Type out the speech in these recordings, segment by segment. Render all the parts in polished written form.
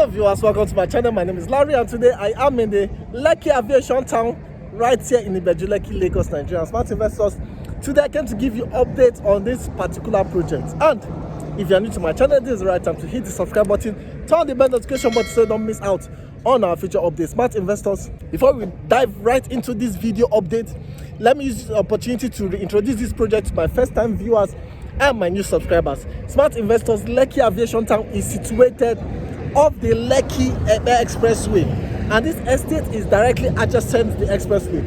Hello viewers, welcome to my channel. My name is Larry and today I am in the Lekki Aviation Town right here in Ibeju Lekki, Lagos, Nigeria. Smart investors, today I came to give you updates on this particular project. And if you are new to my channel, this is the right time to hit the subscribe button, turn on the bell notification button so you don't miss out on our future updates. Smart investors, before we dive right into this video update, let me use this opportunity to reintroduce this project to my first time viewers and my new subscribers. Smart investors, Lekki Aviation Town is situated off the Lekki Epe Expressway, and this estate is directly adjacent to the expressway.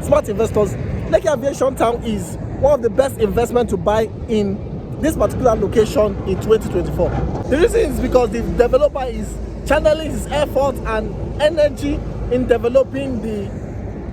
Smart investors, Lekki Aviation Town is one of the best investments to buy in this particular location in 2024. The reason is because the developer is channeling his effort and energy in developing the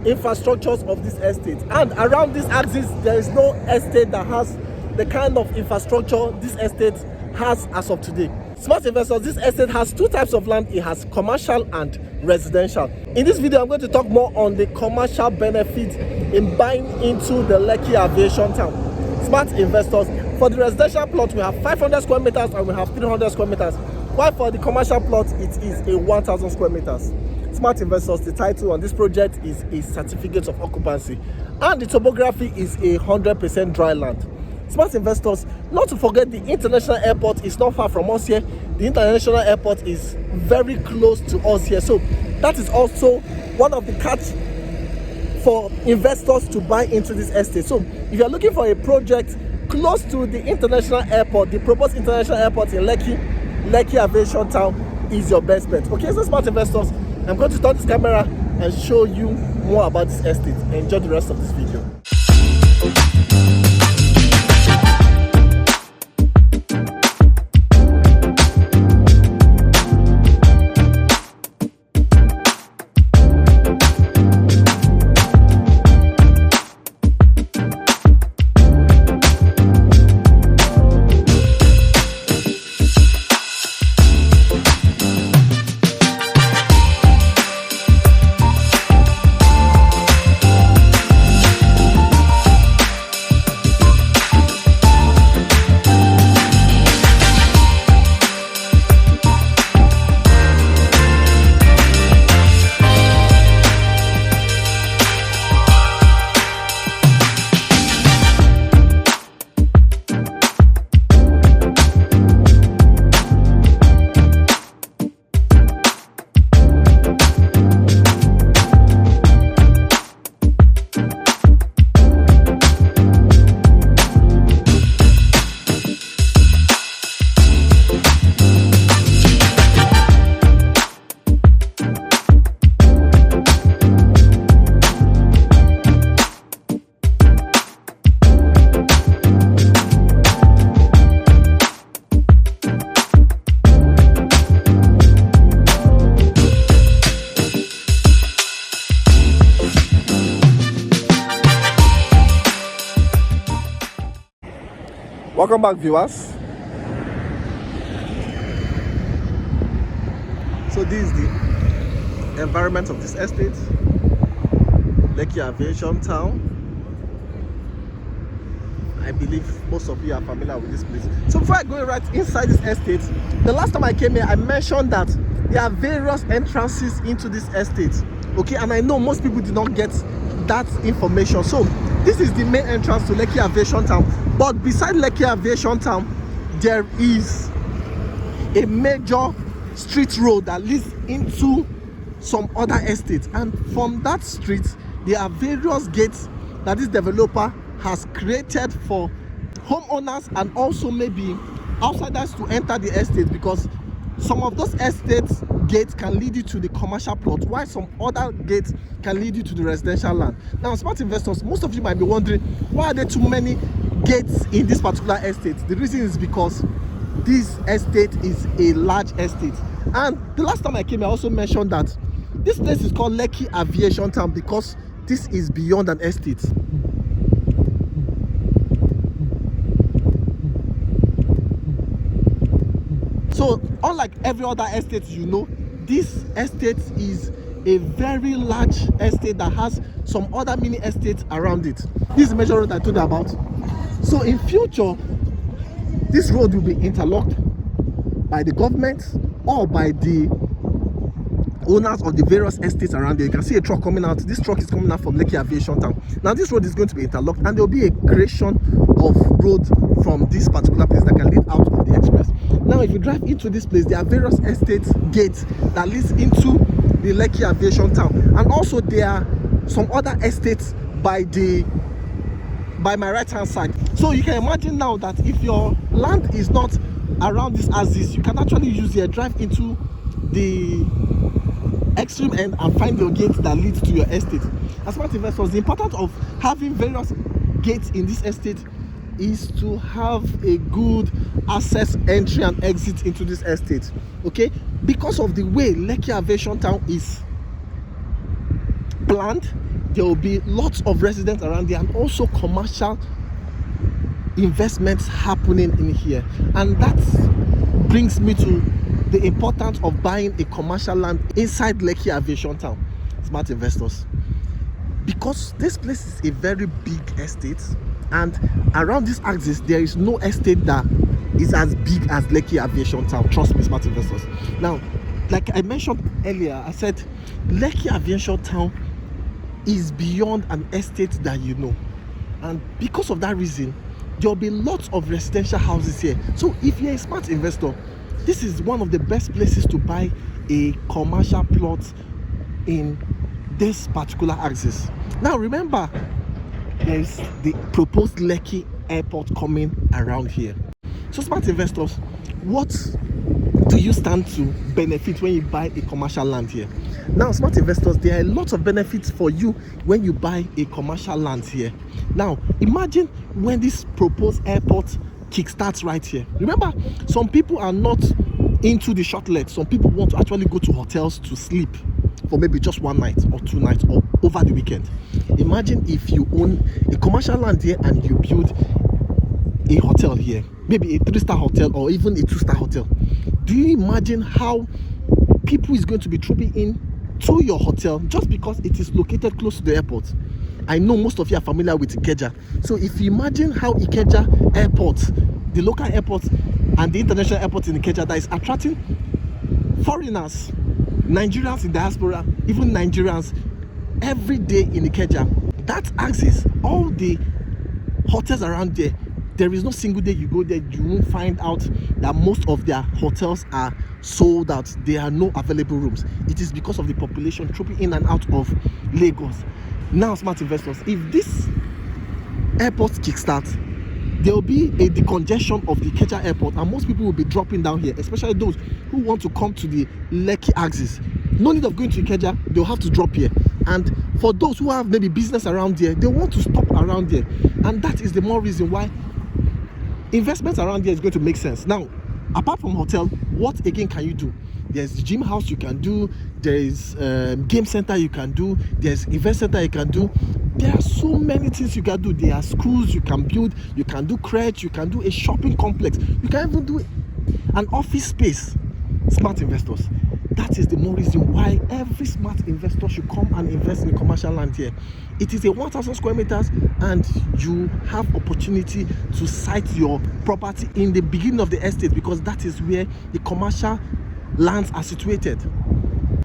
infrastructures of this estate, and around this axis there is no estate that has the kind of infrastructure this estate has as of today. Smart investors, this estate has two types of land. It has commercial and residential. In this video, I'm going to talk more on the commercial benefits in buying into the Lekki Aviation Town. Smart investors, for the residential plot, we have 500 square meters and we have 300 square meters. While for the commercial plot, it is a 1,000 square meters. Smart investors, the title on this project is a certificate of occupancy, and the topography is 100% dry land. Smart investors, not to forget, the international airport is not far from us here. The international airport is very close to us here, so that is also one of the catch for investors to buy into this estate. So if you are looking for a project close to the international airport, the proposed international airport in Lekki Aviation Town is your best bet. Okay, so smart investors, I'm going to turn this camera and show you more about this estate. Enjoy the rest of this video. Welcome back, viewers. So this is the environment of this estate, Lekki Aviation Town. I believe most of you are familiar with this place. So before I go right inside this estate, the last time I came here, I mentioned that there are various entrances into this estate. Okay, and I know most people did not get that information. So this is the main entrance to Lekki Aviation Town. But beside Lekki Aviation Town, there is a major street road that leads into some other estates. And from that street, there are various gates that this developer has created for homeowners and also maybe outsiders to enter the estate, because some of those estates gates can lead you to the commercial plot, while some other gates can lead you to the residential land. Now, smart investors, most of you might be wondering, why are there too many gates in this particular estate? The reason is because this estate is a large estate, and the last time I came I also mentioned that this place is called Lekki Aviation Town because this is beyond an estate. So unlike every other estate, you know, this estate is a very large estate that has some other mini estates around it. This is the major road I told you about. So in future, this road will be interlocked by the government all by the owners of the various estates around there. You can see a truck coming out. This truck is coming out from Lekki Aviation Town. Now this road is going to be interlocked, and there will be a creation of road from this particular place that can lead out of the express. Now if you drive into this place, there are various estate gates that leads into the Lekki Aviation Town, and also there are some other estates by my right hand side. So you can imagine now that if your land is not around this axis, you can actually use your drive into the extreme end and find your gates that lead to your estate. As smart investors, the importance of having various gates in this estate is to have a good access, entry and exit into this estate. Okay, because of the way Lekki Aviation Town is planned, there will be lots of residents around there and also commercial investments happening in here. And that brings me to the importance of buying a commercial land inside Lekki Aviation Town, smart investors, because this place is a very big estate, and around this axis there is no estate that is as big as Lekki Aviation Town. Trust me, smart investors. Now, like I mentioned earlier, I said Lekki Aviation Town is beyond an estate that you know, and because of that reason there will be lots of residential houses here. So if you're a smart investor, this is one of the best places to buy a commercial plot in this particular axis. Now remember, there is the proposed Lekki airport coming around here. So smart investors, what do you stand to benefit when you buy a commercial land here? Now smart investors, there are a lot of benefits for you when you buy a commercial land here. Now imagine when this proposed airport kickstarts right here. Remember, some people are not into the short legs. Some people want to actually go to hotels to sleep for maybe just one night or 2 nights or over the weekend. Imagine if you own a commercial land here and you build a hotel here, maybe a 3-star hotel or even a 2-star hotel. Do you imagine how people is going to be trooping in to your hotel just because it is located close to the airport? I know most of you are familiar with Ikeja. So if you imagine how Ikeja airport, the local airport and the international airport in Ikeja, that is attracting foreigners, Nigerians in diaspora, even Nigerians every day in Ikeja. That axis, all the hotels around there, there is no single day you go there you won't find out that most of their hotels are sold out. There are no available rooms. It is because of the population trooping in and out of Lagos. Now smart investors, if this airport kickstarts, there will be a decongestion of the Ikeja airport, and most people will be dropping down here, especially those who want to come to the Lekki axis. No need of going to Ikeja, they'll have to drop here. And for those who have maybe business around there, they want to stop around there. And that is the more reason why investments around here is going to make sense. Now, apart from hotel, what again can you do? There's the gym house you can do, there is game center you can do, there's event center you can do. There are so many things you can do. There are schools you can build, you can do crèche, you can do a shopping complex, you can even do an office space. Smart investors, that is the more reason why every smart investor should come and invest in commercial land here. It is a 1,000 square meters and you have opportunity to site your property in the beginning of the estate, because that is where the commercial lands are situated.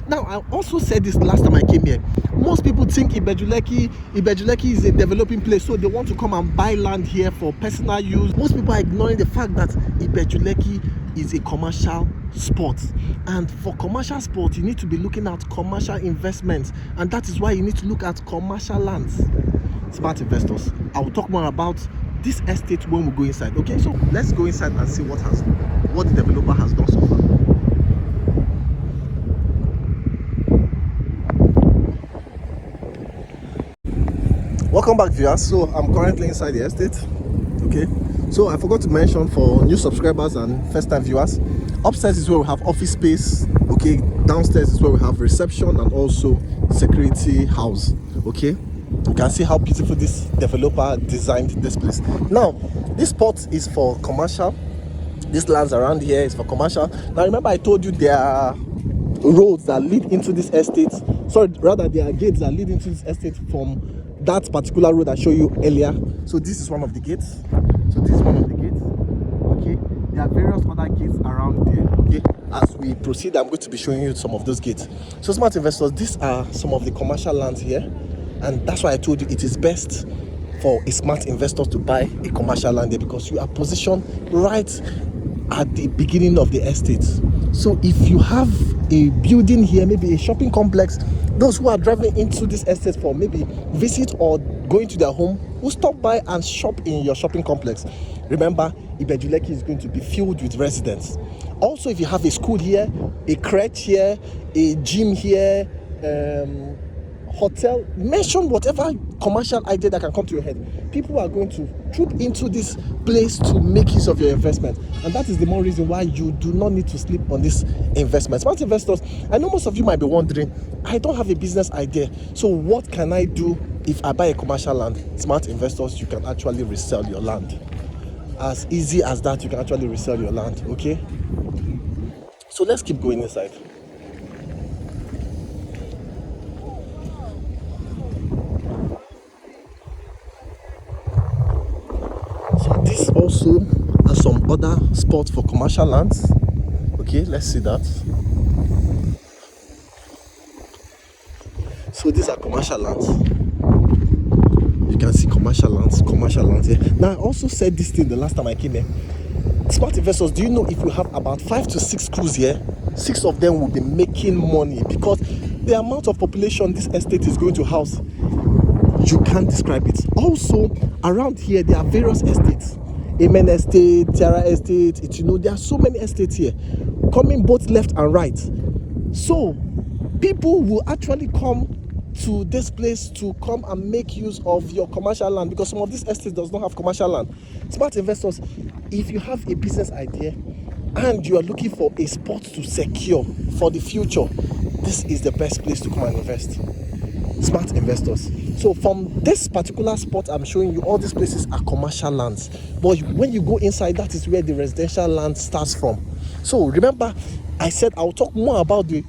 Now, I also said this last time I came here. Most people think Ibeju Lekki is a developing place, so they want to come and buy land here for personal use. Most people are ignoring the fact that Ibeju Lekki is a commercial spot, and for commercial sport you need to be looking at commercial investments, and that is why you need to look at commercial lands. Smart investors, I will talk more about this estate when we go inside. Okay, so let's go inside and see what the developer has done so far. Welcome back, viewers. So I'm currently inside the estate. Okay, so I forgot to mention for new subscribers and first time viewers, upstairs is where we have office space. Okay, downstairs is where we have reception and also security house. Okay, you can see how beautiful this developer designed this place. Now this spot is for commercial. This lands around here is for commercial. Now remember I told you there are roads that lead into this estate, sorry, rather there are gates that lead into this estate from that particular road I showed you earlier. So this is one of the gates. Okay, there are various other gates around there. Okay, as we proceed, I'm going to be showing you some of those gates. So smart investors, these are some of the commercial lands here, and that's why I told you it is best for a smart investor to buy a commercial land there, because you are positioned right at the beginning of the estate. So if you have a building here, maybe a shopping complex, those who are driving into this estate for maybe visit or going to their home will stop by and shop in your shopping complex. Remember, Ibeju Lekki is going to be filled with residents. Also, if you have a school here, a crèche here, a gym here, hotel, mention whatever commercial idea that can come to your head. People are going to troop into this place to make use of your investment, and that is the more reason why you do not need to sleep on this investment. Smart investors, I know most of you might be wondering, I don't have a business idea, so what can I do if I buy a commercial land? Smart investors, you can actually resell your land. As easy as that, you can actually resell your land. Okay, so let's keep going inside. This also has some other spots for commercial lands. Okay, let's see that. So these are commercial lands. You can see commercial lands here. Now, I also said this thing the last time I came here. Smart investors, do you know if you have about 5 to 6 crews here, 6 of them will be making money, because the amount of population this estate is going to house, you can't describe it. Also, around here there are various estates. Amen Estate, Tiara Estate, there are so many estates here, coming both left and right. So people will actually come to this place to come and make use of your commercial land, because some of these estates does not have commercial land. Smart investors, if you have a business idea and you are looking for a spot to secure for the future, this is the best place to come and invest. Smart investors. So from this particular spot I'm showing you, all these places are commercial lands, but when you go inside, that is where the residential land starts from. So remember, I said I'll talk more about the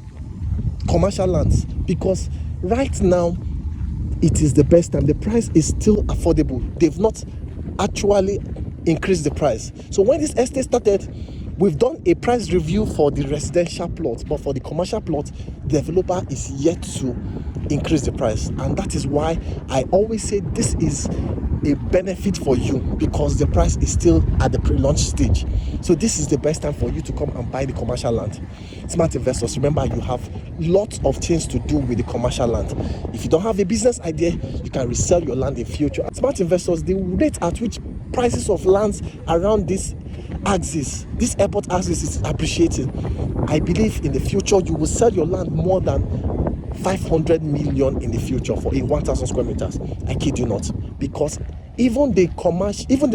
commercial lands, because right now it is the best time. The price is still affordable. They've not actually increased the price. So when this estate started, we've done a price review for the residential plot, but for the commercial plot, the developer is yet to increase the price. And that is why I always say this is a benefit for you, because the price is still at the pre-launch stage. So this is the best time for you to come and buy the commercial land. Smart investors, remember, you have lots of things to do with the commercial land. If you don't have a business idea, you can resell your land in future. Smart investors, the rate at which prices of lands around this axis, this airport axis, is appreciating. I believe in the future you will sell your land more than 500 million in the future for a 1,000 square meters. I kid you not, because even the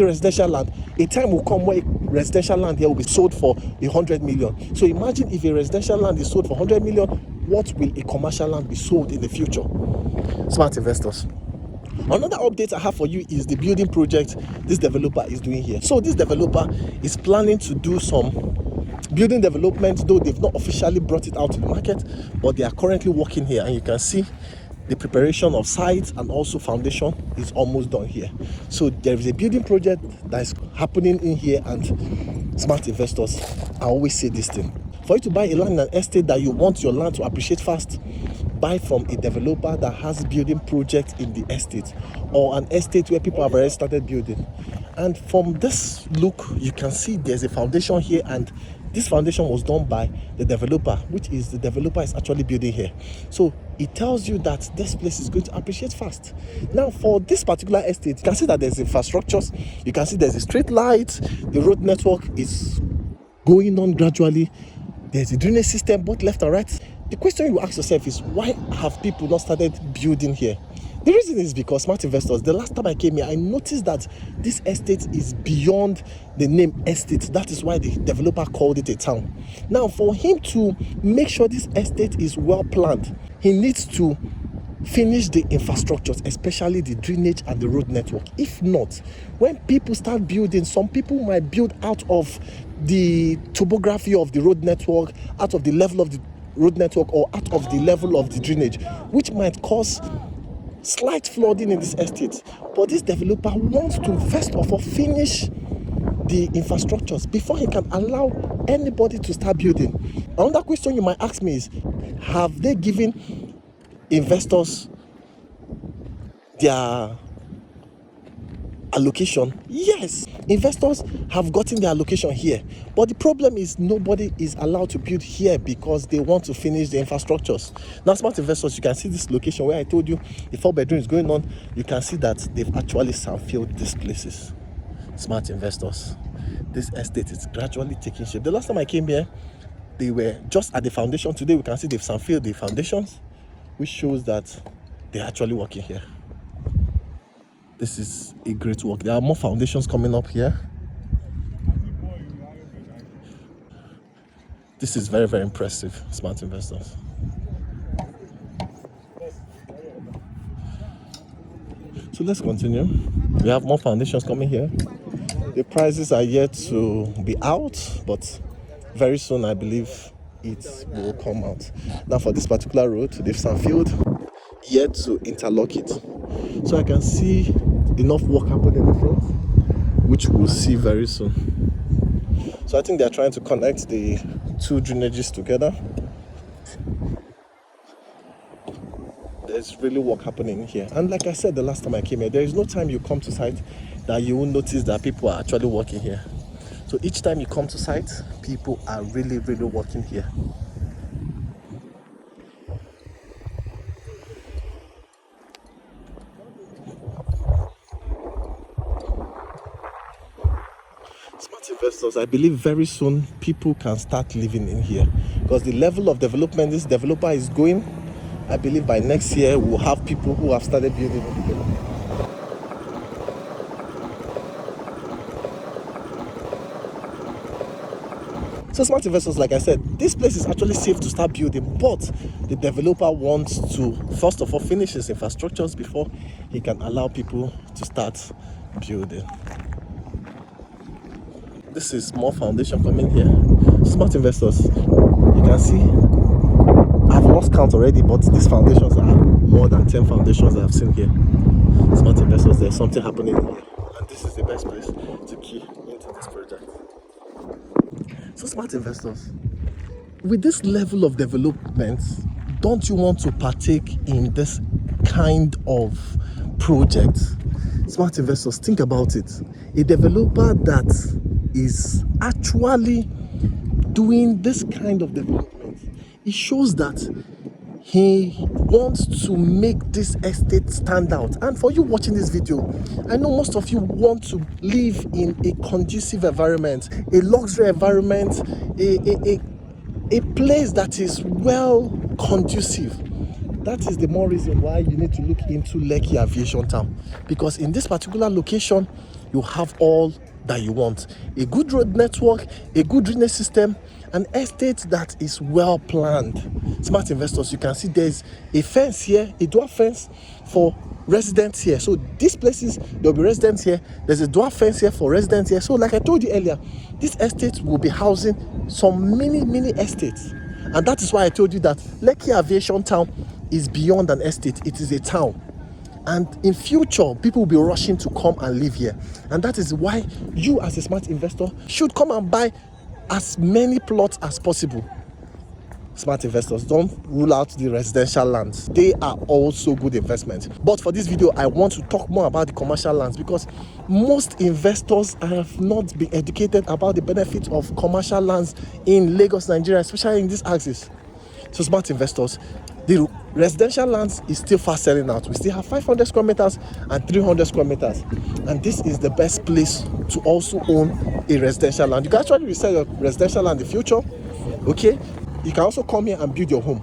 residential land, a time will come where residential land here will be sold for 100 million. So imagine if a residential land is sold for 100 million, what will a commercial land be sold in the future? Smart investors. Another update I have for you is the building project this developer is doing here. So this developer is planning to do some building development, though they've not officially brought it out to the market, but they are currently working here, and you can see the preparation of sites and also foundation is almost done here. So there is a building project that is happening in here, and smart investors, I always say this thing: for you to buy a land in an estate that you want your land to appreciate fast, buy from a developer that has building projects in the estate, or an estate where people have already started building. And from this look, you can see there's a foundation here, and this foundation was done by the developer, which is the developer is actually building here. So it tells you that this place is going to appreciate fast. Now, for this particular estate, you can see that there's infrastructures. You can see there's a street light. The road network is going on gradually. There's a drainage system both left and right. The question you ask yourself is, why have people not started building here? The reason is because, smart investors, the last time I came here, I noticed that this estate is beyond the name estate. That is why the developer called it a town. Now, for him to make sure this estate is well planned, he needs to finish the infrastructures, especially the drainage and the road network. If not, when people start building, some people might build out of the topography of the road network, out of the level of the road network, or out of the level of the drainage, which might cause slight flooding in this estate. But this developer wants to first of all finish the infrastructures before he can allow anybody to start building. Another question you might ask me is, have they given investors their allocation? Yes, investors have gotten their allocation here, but the problem is nobody is allowed to build here because they want to finish the infrastructures. Now, smart investors, you can see this location where I told you the 4-bedroom is going on. You can see that they've actually sandfilled these places. Smart investors, this estate is gradually taking shape. The last time I came here, they were just at the foundation. Today we can see they've sandfilled the foundations, which shows that they're actually working here. This is a great work. There are more foundations coming up here. This is very, very impressive, smart investors. So let's continue. We have more foundations coming here. The prices are yet to be out, but very soon I believe it will come out. Now for this particular road, they've sandfilled, yet to interlock it. So I can see enough work happening in the front, which we'll see very soon. So I think they're trying to connect the two drainages together. There's really work happening here. And like I said the last time I came here, there is no time you come to site that you will notice that people are actually working here. So each time you come to site, people are really, really working here. Smart investors, I believe very soon people can start living in here because the level of development this developer is going, I believe by next year we'll have people who have started building here. So smart investors, like I said, this place is actually safe to start building, but the developer wants to first of all finish his infrastructures before he can allow people to start building. This is more foundation coming here. Smart investors, you can see I've lost count already, but these foundations are more than 10 foundations that I've seen here. Smart investors, there's something happening here, and this is the best place to key into this project. So smart investors, with this level of development, don't you want to partake in this kind of project? Smart investors, think about it. A developer that is actually doing this kind of development, it shows that he wants to make this estate stand out. And for you watching this video, I know most of you want to live in a conducive environment, a luxury environment, a place that is well conducive. That is the more reason why you need to look into Lekki Aviation Town, because in this particular location you have all that you want: a good road network, a good drainage system, an estate that is well planned. Smart investors, you can see there's a fence here, a dwarf fence for residents here. So these places, there'll be residents here. There's a dwarf fence here for residents here. So like I told you earlier, this estate will be housing some mini estates, and that is why I told you that Lekki Aviation Town is beyond an estate. It is a town. And in future, people will be rushing to come and live here. And that is why you as a smart investor should come and buy as many plots as possible. Smart investors, don't rule out the residential lands. They are also good investments. But for this video, I want to talk more about the commercial lands, because most investors have not been educated about the benefits of commercial lands in Lagos, Nigeria, especially in this axis. So smart investors, the residential lands is still fast selling out. We still have 500 square meters and 300 square meters, and this is the best place to also own a residential land. You can actually resell your residential land in the future. Okay, you can also come here and build your home.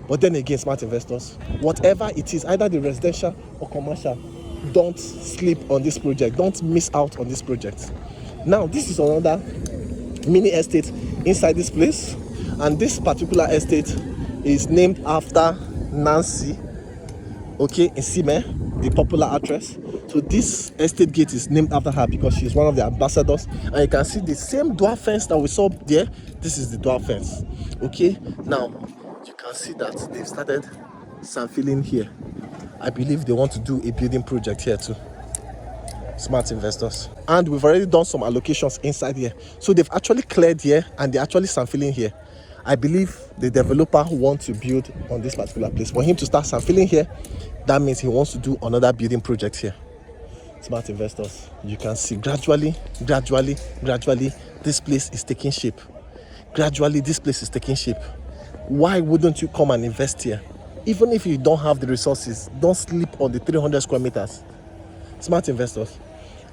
But then again, smart investors, whatever it is, either the residential or commercial, don't sleep on this project. Don't miss out on this project. Now this is another mini estate inside this place, and this particular estate is named after Nancy, okay, Nsime, the popular actress. So this estate gate is named after her because she's one of the ambassadors. And you can see the same dwarf fence that we saw there. This is the dwarf fence. Okay, now you can see that they've started sandfilling here. I believe they want to do a building project here too. Smart investors. And we've already done some allocations inside here. So they've actually cleared here and they're actually sand filling here. I believe the developer wants to build on this particular place. For him to start sand filling here, that means he wants to do another building project here. Smart investors. You can see gradually, this place is taking shape. Gradually, this place is taking shape. Why wouldn't you come and invest here? Even if you don't have the resources, don't sleep on the 300 square meters. Smart investors.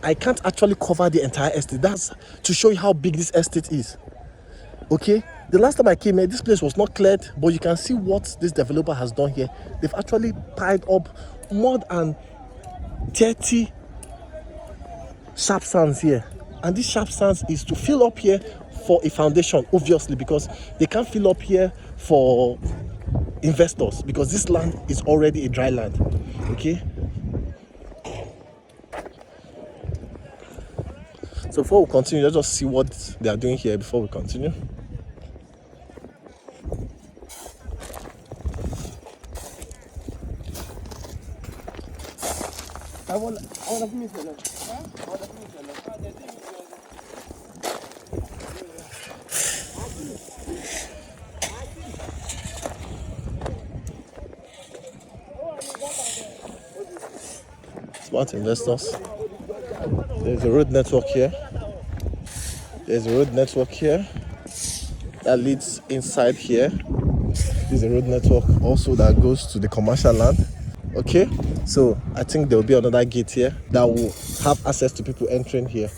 I can't actually cover the entire estate. That's to show you how big this estate is. Okay, the last time I came here, this place was not cleared, but you can see what this developer has done here. They've actually piled up more than 30 sharp sands here, and this sharp sands is to fill up here for a foundation, obviously, because they can't fill up here for investors because this land is already a dry land. Okay, so before we continue, let's just see what they are doing here before we continue. Smart investors. There's a road network here. There's a road network here that leads inside here. There's a road network also that goes to the commercial land. Okay, so I think there will be another gate here that will have access to people entering here.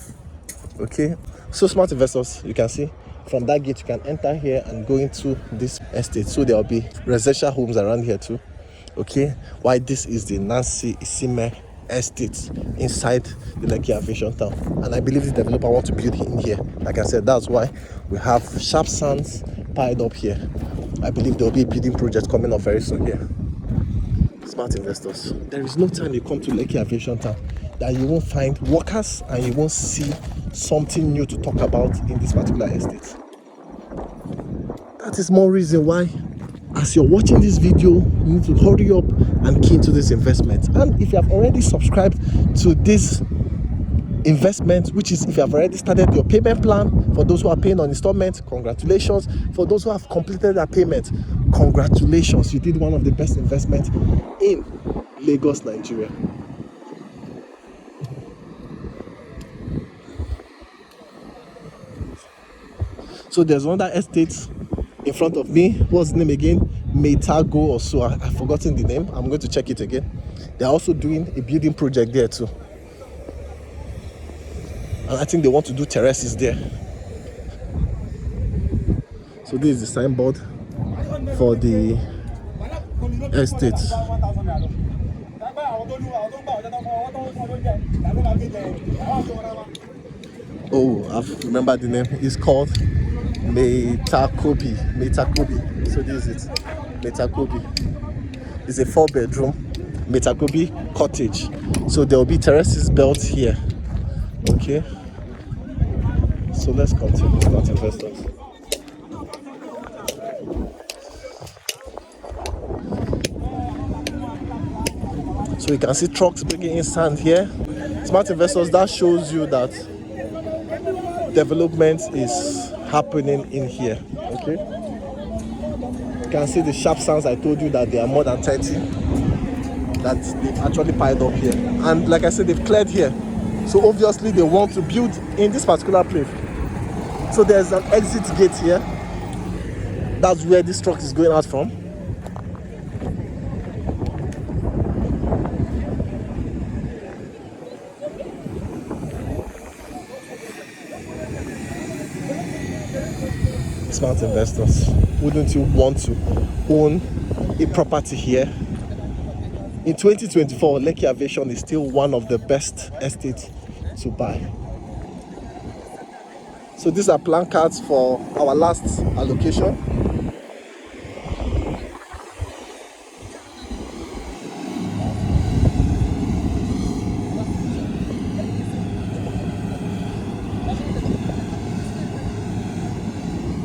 Okay, so smart investors, you can see from that gate you can enter here and go into this estate. So there will be residential homes around here too. Okay, why this is the Nancy Isime estate inside the Lekki Aviation Town, and I believe the developer wants to build in here. Like I said, that's why we have sharp sands piled up here. I believe there will be a building project coming up very soon here. Smart investors, there is no time you come to Lekki Aviation Town that you won't find workers and you won't see something new to talk about in this particular estate. That is more reason why, as you're watching this video, you need to hurry up and key into this investment. And if you have already subscribed to this investment, which is if you have already started your payment plan, for those who are paying on installment, congratulations. For those who have completed their payment, congratulations, you did one of the best investments in Lagos, Nigeria. So there's another estate in front of me. What's the name again? Meitago or so. I've forgotten the name. I'm going to check it again. They're also doing a building project there too. And I think they want to do terraces there. So this is the signboard for the estate. Oh, I've remembered the name. It's called Meitakobi. So this is it. Meitakobi. It's a 4-bedroom Meitakobi cottage. So there will be terraces built here. Okay. So let's continue, smart investors. So you can see trucks bringing in sand here. Smart investors, that shows you that development is happening in here. Okay, you can see the sharp sands. I told you that there are more than 30 that they've actually piled up here, and like I said, they've cleared here, so obviously they want to build in this particular place. So there's an exit gate here. That's where this truck is going out from. Smart investors, wouldn't you want to own a property here? In 2024, Lekki Aviation is still one of the best estates to buy. So these are placards for our last allocation.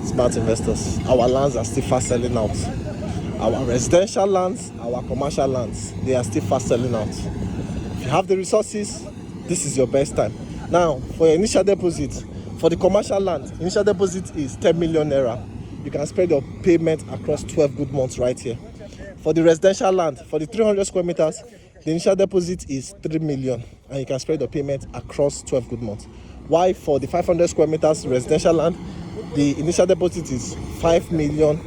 Smart investors, our lands are still fast selling out. Our residential lands, our commercial lands, they are still fast selling out. If you have the resources, this is your best time. Now, for your initial deposit, for the commercial land, initial deposit is 10 million naira. You can spread your payment across 12 good months right here. For the residential land, for the 300 square meters, the initial deposit is 3 million and you can spread your payment across 12 good months. While for the 500 square meters residential land, the initial deposit is 5 million.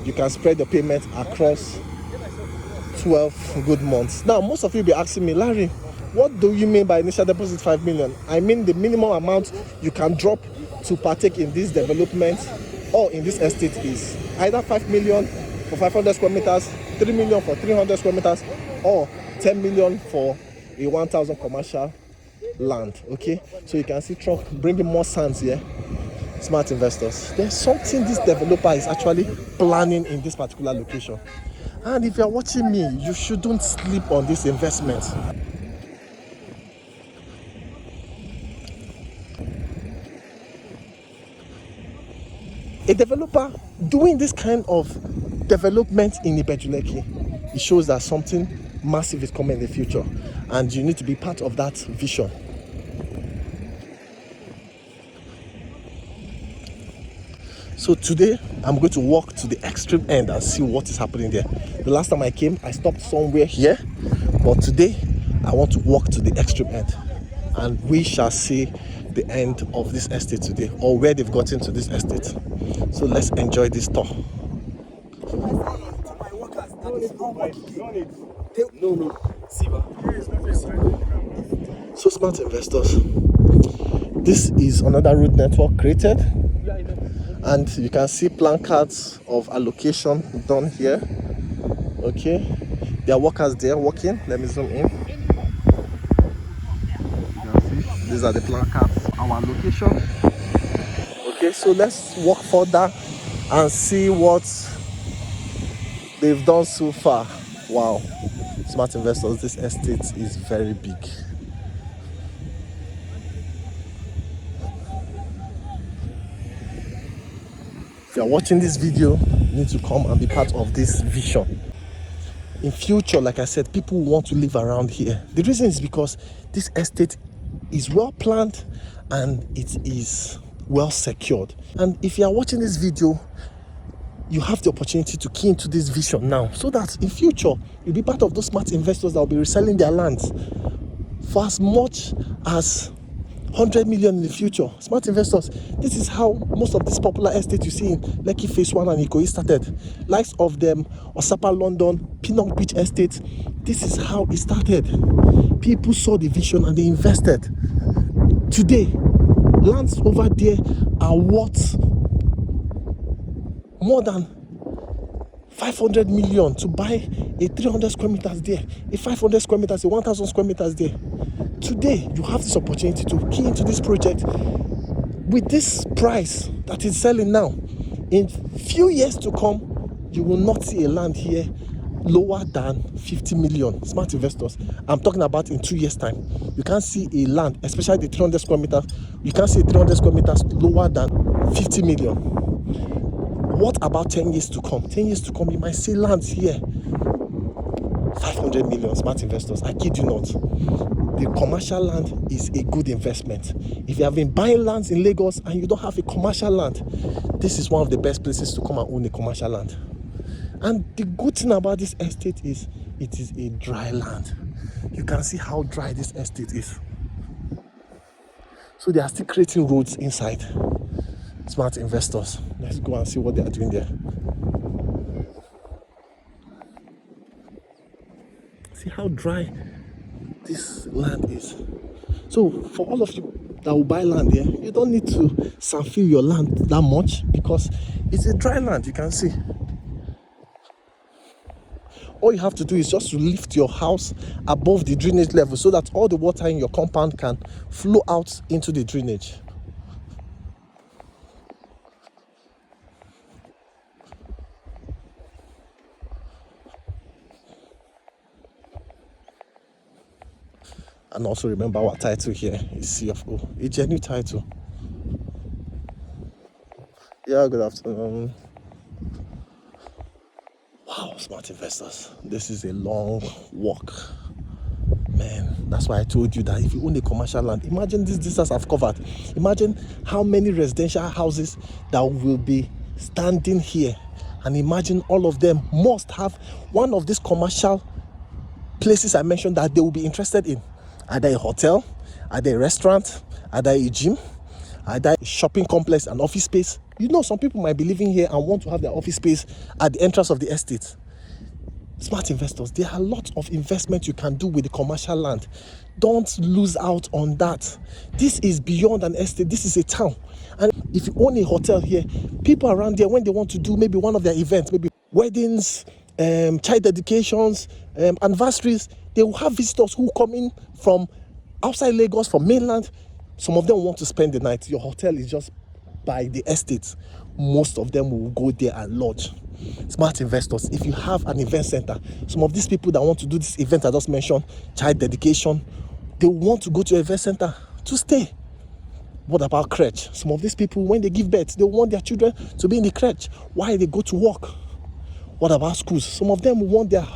You can spread your payment across 12 good months. Now, most of you be asking me, Larry, what do you mean by initial deposit 5 million? I mean the minimum amount you can drop to partake in this development or in this estate is either 5 million for 500 square meters, 3 million for 300 square meters, or 10 million for a 1,000 commercial land. Okay, so you can see truck bringing more sands here. Smart investors, there's something this developer is actually planning in this particular location, and if you're watching me, you shouldn't sleep on this investment. A developer doing this kind of development in Ibeju Lekki, it shows that something massive is coming in the future, and you need to be part of that vision. So today, I'm going to walk to the extreme end and see what is happening there. The last time I came, I stopped somewhere here, but today, I want to walk to the extreme end, and we shall see the end of this estate today, or where they've gotten to this estate. So let's enjoy this tour. So smart investors, this is another road network created, and you can see placards of allocation done here. Okay, there are workers there working. Let me zoom in. These are the placards, our location. Okay, so let's walk further and see what they've done so far. Wow, smart investors, this estate is very big. If you're watching this video, you need to come and be part of this vision. In future, like I said, people want to live around here. The reason is because this estate is well planned and it is well secured. And if you are watching this video, you have the opportunity to key into this vision now, so that in future you'll be part of those smart investors that will be reselling their lands for as much as 100 million in the future. Smart investors, this is how most of this popular estate you see in Lekki Phase 1 and Ikoyi started. Likes of them, Osapa London, Pinnock Beach Estate. This is how it started. People saw the vision and they invested. Today, lands over there are worth more than 500 million to buy a 300 square meters there, a 500 square meters, a 1,000 square meters there. Today, you have this opportunity to key into this project with this price that is selling now. In few years to come, you will not see a land here lower than 50 million. Smart investors, I'm talking about in 2 years time. You can't see a land, especially the 300 square meters, you can't see 300 square meters lower than 50 million. What about 10 years to come? 10 years to come, you might see lands here 500 million. Smart investors, I kid you not. The commercial land is a good investment. If you have been buying lands in Lagos and you don't have a commercial land, this is one of the best places to come and own a commercial land. And the good thing about this estate is it is a dry land. You can see how dry this estate is. So they are still creating roads inside. Smart investors, let's go and see what they are doing there. See how dry this land is. So for all of you that will buy land here, you don't need to sandfill your land that much because it's a dry land. You can see. All you have to do is just to lift your house above the drainage level so that all the water in your compound can flow out into the drainage. And also remember our title here is CFO, a genuine title. Yeah, good afternoon. Wow, smart investors. This is a long walk. Man, That's why I told you that if you own a commercial land, imagine this distance I've covered. Imagine how many residential houses that will be standing here. And imagine all of them must have one of these commercial places I mentioned that they will be interested in. Either a hotel, either a restaurant, either a gym, either a shopping complex, an office space. You know, some people might be living here and want to have their office space at the entrance of the estate. Smart investors, there are a lot of investment you can do with the commercial land. Don't lose out on that. This is beyond an estate. This is a town. And if you own a hotel here, people around there, when they want to do maybe one of their events, maybe weddings, child dedications, anniversaries, they will have visitors who come in from outside Lagos, from mainland. Some of them want to spend the night. Your hotel is just by the estate. Most of them will go there and lodge. Smart investors, if you have an event center, some of these people that want to do this event I just mentioned, child dedication, they want to go to an event center to stay. What about crèche? Some of these people, when they give birth, they want their children to be in the crèche while they go to work. What about schools? Some of them want their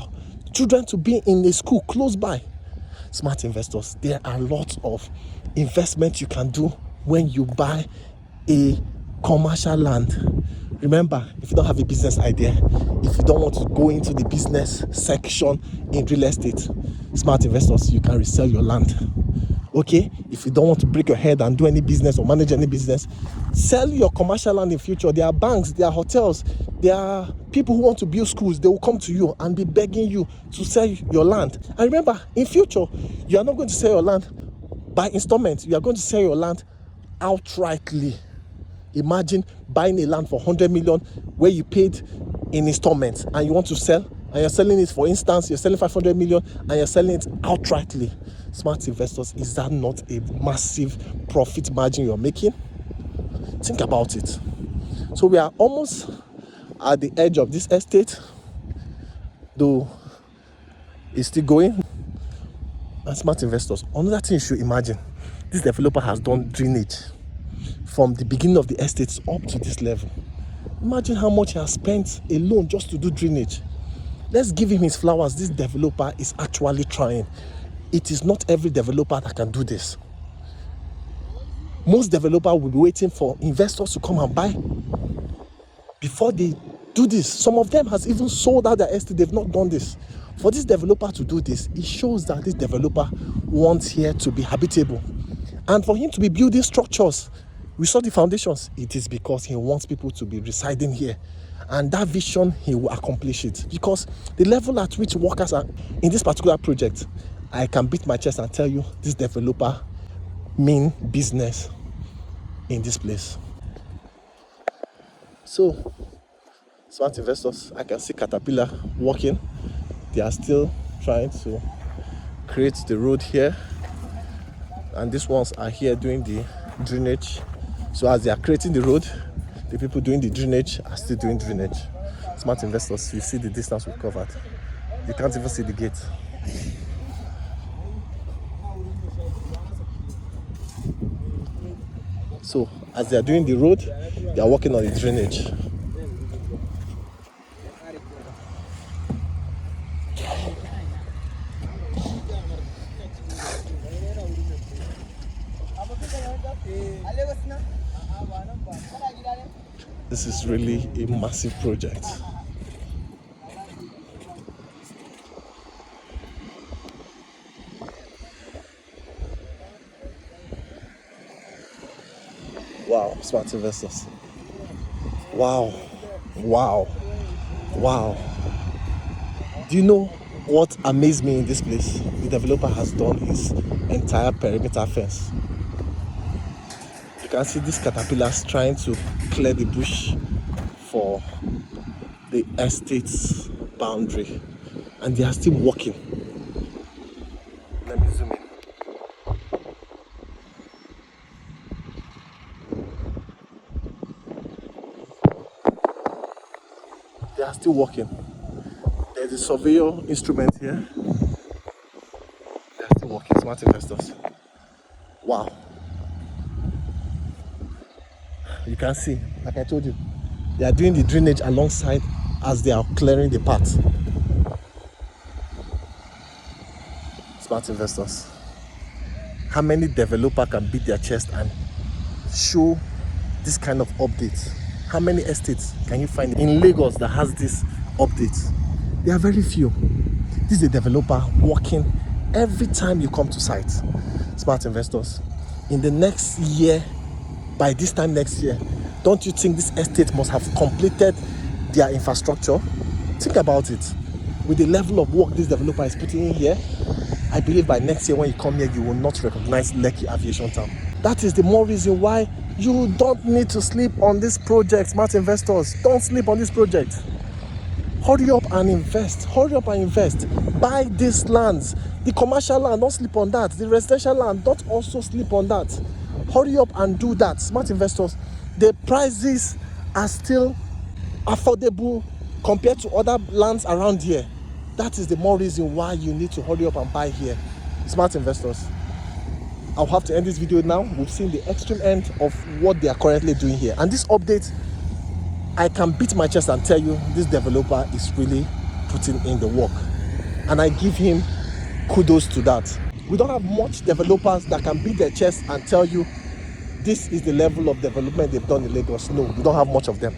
children to be in a school close by. Smart investors, there are lots of investment you can do when you buy a commercial land. Remember, if you don't have a business idea, if you don't want to go into the business section in real estate, smart investors, you can resell your land. Okay, if you don't want to break your head and do any business or manage any business, sell your commercial land in future. There are banks, there are hotels, there are people who want to build schools. They will come to you and be begging you to sell your land. And remember, in future, you are not going to sell your land by installment. You are going to sell your land outrightly. Imagine buying a land for 100 million where you paid in installments and you want to sell, and you're selling it, for instance, you're selling 500 million and you're selling it outrightly. Smart investors, is that not a massive profit margin you're making? Think about it. So we are almost at the edge of this estate, though it's still going. And smart investors, another thing you should imagine, this developer has done drainage from the beginning of the estates up to this level. Imagine how much he has spent alone just to do drainage. Let's give him his flowers. This developer is actually trying. It is not every developer that can do this. Most developers will be waiting for investors to come and buy before they do this. Some of them has even sold out their estate. They've not done this. For this developer to do this, it shows that this developer wants here to be habitable. And for him to be building structures, we saw the foundations. It is because he wants people to be residing here. And that vision, he will accomplish it. Because the level at which workers are in this particular project, I can beat my chest and tell you, this developer mean business in this place. So, smart investors, I can see Caterpillar working. They are still trying to create the road here. And these ones are here doing the drainage. So as they are creating the road, the people doing the drainage are still doing drainage. Smart investors, you see the distance we've covered. You can't even see the gate. So as they are doing the road, they are working on the drainage. This is really a massive project. Wow, smart investors. Wow, wow, wow. Do you know what amazed me in this place? The developer has done his entire perimeter fence. You can see these caterpillars trying to clear the bush for the estate's boundary, and they are still working. Let me zoom in. They are still working. There's a surveyor instrument here. They are still working, smart investors. Wow. You can see, like I told you, they are doing the drainage alongside as they are clearing the path. Smart investors. how many developer can beat their chest and show this kind of updates? How many estates can you find in Lagos that has this update? There are very few. This is a developer working every time you come to site. Smart investors, in the next year, by this time next year, don't you think this estate must have completed their infrastructure? Think about it. With the level of work this developer is putting in here, I believe by next year when you come here, you will not recognize Lekki Aviation Town. That is the more reason why you don't need to sleep on this project, smart investors. Don't sleep on this project. Hurry up and invest. Hurry up and invest. Buy these lands. The commercial land, don't sleep on that. The residential land, don't also sleep on that. Hurry up and do that, smart investors. The prices are still affordable compared to other lands around here. That is the more reason why you need to hurry up and buy here, smart investors. I'll have to end this video now. We've seen the extreme end of what they are currently doing here. And this update, I can beat my chest and tell you this developer is really putting in the work. And I give him kudos to that. We don't have much developers that can beat their chest and tell you this is the level of development they've done in Lagos. No, we don't have much of them.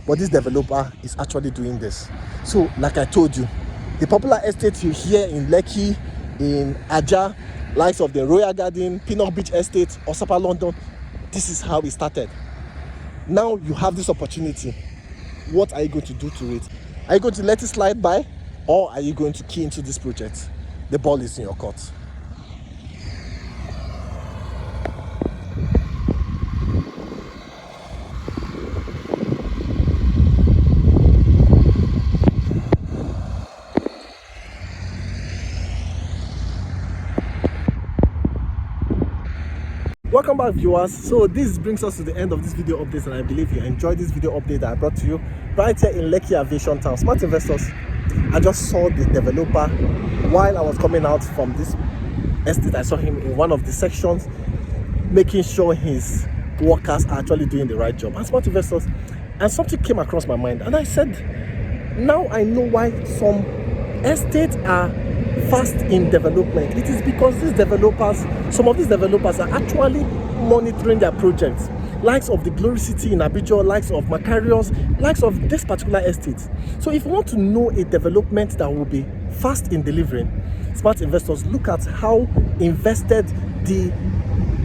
But this developer is actually doing this. So, like I told you, the popular estates you hear in Lekki, in Aja, likes of the Royal Garden, Pinnock Beach Estate, Osapa London, this is how it started. Now you have this opportunity. What are you going to do to it? Are you going to let it slide by, or are you going to key into this project? The ball is in your court. Welcome back, viewers. So this brings us to the end of this video update, and I believe you enjoyed this video update that I brought to you right here in Lekki Aviation Town. Smart investors, I just saw the developer while I was coming out from this estate. I saw him in one of the sections making sure his workers are actually doing the right job. And smart investors, and something came across my mind, and I said, now I know why some estates are fast in development. It is because these developers, some of these developers are actually monitoring their projects. Likes of the Glory City in Ibeju, likes of Macarius, likes of this particular estate. So if you want to know a development that will be fast in delivering, smart investors, look at how invested the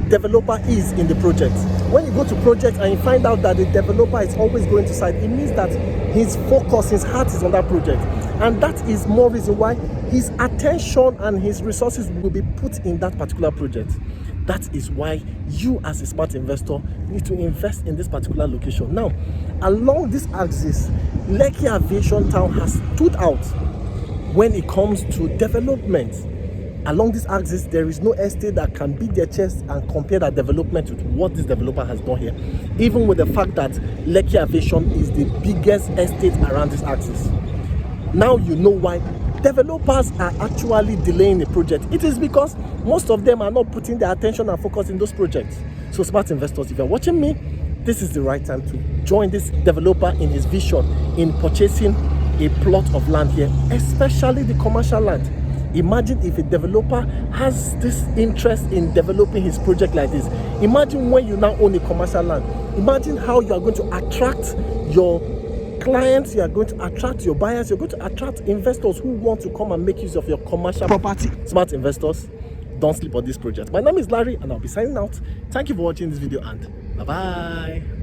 developer is in the project. When you go to project and you find out that the developer is always going to site, it means that his focus, his heart is on that project. And that is more reason why his attention and his resources will be put in that particular project. That is why you as a smart investor need to invest in this particular location. Now, along this axis, Lekki Aviation Town has stood out when it comes to development. Along this axis, there is no estate that can beat their chest and compare that development with what this developer has done here. Even with the fact that Lekki Aviation is the biggest estate around this axis. Now you know why developers are actually delaying the project. It is because most of them are not putting their attention and focus in those projects. So smart investors, if you're watching me, this is the right time to join this developer in his vision in purchasing a plot of land here, especially the commercial land. Imagine if a developer has this interest in developing his project like this. Imagine when you now own a commercial land. Imagine how you are going to attract your clients, you are going to attract your buyers, you're going to attract investors who want to come and make use of your commercial property. Smart investors, don't sleep on this project. My name is Larry and I'll be signing out. Thank you for watching this video and bye-bye.